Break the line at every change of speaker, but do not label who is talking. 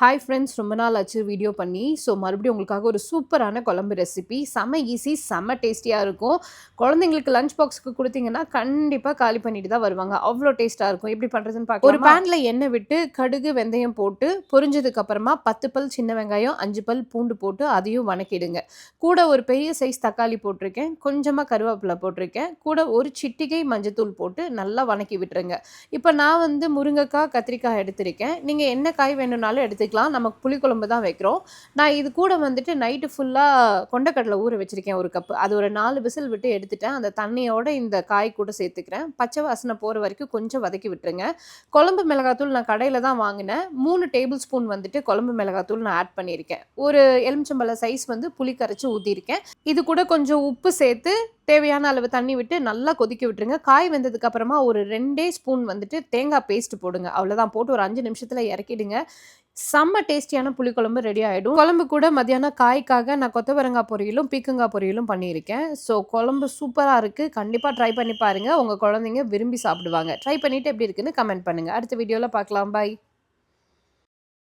Hi friends, ரொம்ப நாள் ஆச்சு வீடியோ பண்ணி. ஸோ மறுபடியும் உங்களுக்காக ஒரு சூப்பரான குழம்பு ரெசிபி. செம்ம ஈஸி, செம்ம டேஸ்டியாக இருக்கும். குழந்தைங்களுக்கு லஞ்ச் பாக்ஸுக்கு கொடுத்தீங்கன்னா கண்டிப்பாக காலி பண்ணிட்டு தான் வருவாங்க. அவ்வளோ டேஸ்ட்டாக இருக்கும். எப்படி பண்ணுறதுன்னு பார்க்கலாம். ஒரு பேனில் எண்ணெய் விட்டு கடுகு வெந்தயம் போட்டு பொரிஞ்சதுக்கு அப்புறமா 10 பல் சின்ன வெங்காயம், 5 பல் பூண்டு போட்டு அதையும் வணக்கிடுங்க. கூட ஒரு பெரிய சைஸ் தக்காளி போட்டிருக்கேன், கொஞ்சமாக கருவேப்பிலை போட்டிருக்கேன், கூட ஒரு சிட்டிகை மஞ்சத்தூள் போட்டு நல்லா வணக்கி விட்டுருங்க. இப்போ நான் முருங்கைக்காய், கத்திரிக்காய் எடுத்திருக்கேன். நீங்கள் என்ன காய் வேணும்னாலும் எடுத்துக்கலாம். நமக்கு புளிக்குழம்பு தான் வைக்கிறோம். நான் இது கூட நைட்டு ஃபுல்லாக கொண்டக்கடலை ஊற வச்சிருக்கேன் 1 கப்பு. அது ஒரு 4 விசில் விட்டு எடுத்துட்டேன். அந்த தண்ணியோட இந்த காய் கூட சேர்த்துக்கிறேன். பச்சை வாசனை போகிற வரைக்கும் கொஞ்சம் வதக்கி விட்டுருங்க. குழம்பு மிளகாத்தூள் நான் கடையில் தான் வாங்கினேன். 3 டேபிள் ஸ்பூன் குழம்பு மிளகாத்தூள் நான் ஆட் பண்ணியிருக்கேன். ஒரு எலுமிச்சம்பழ சைஸ் புளி கரைச்சி ஊற்றிருக்கேன். இது கூட கொஞ்சம் உப்பு சேர்த்து தேவையான அளவு தண்ணி விட்டு நல்லா கொதிக்க விட்டுருங்க. காய் வெந்ததுக்கு அப்புறமா ஒரு 2 ஸ்பூன் தேங்காய் பேஸ்ட் போடுங்க. அவ்வளோதான், போட்டு ஒரு 5 நிமிஷத்தில் இறக்கிடுங்க. செம்ம டேஸ்டியான புளிக்குழம்பு ரெடி ஆகிடும். குழம்பு கூட மத்தியானம் காய்க்காக நான் கொத்தவரங்காய் பொரியலும் பீக்கங்காய் பொரியலும் பண்ணியிருக்கேன். ஸோ குழம்பு சூப்பராக இருக்குது. கண்டிப்பாக ட்ரை பண்ணி பாருங்கள். உங்கள் குழந்தைங்க விரும்பி சாப்பிடுவாங்க. ட்ரை பண்ணிவிட்டு எப்படி இருக்குன்னு கமெண்ட் பண்ணுங்கள். அடுத்த வீடியோவில் பார்க்கலாம். பாய்.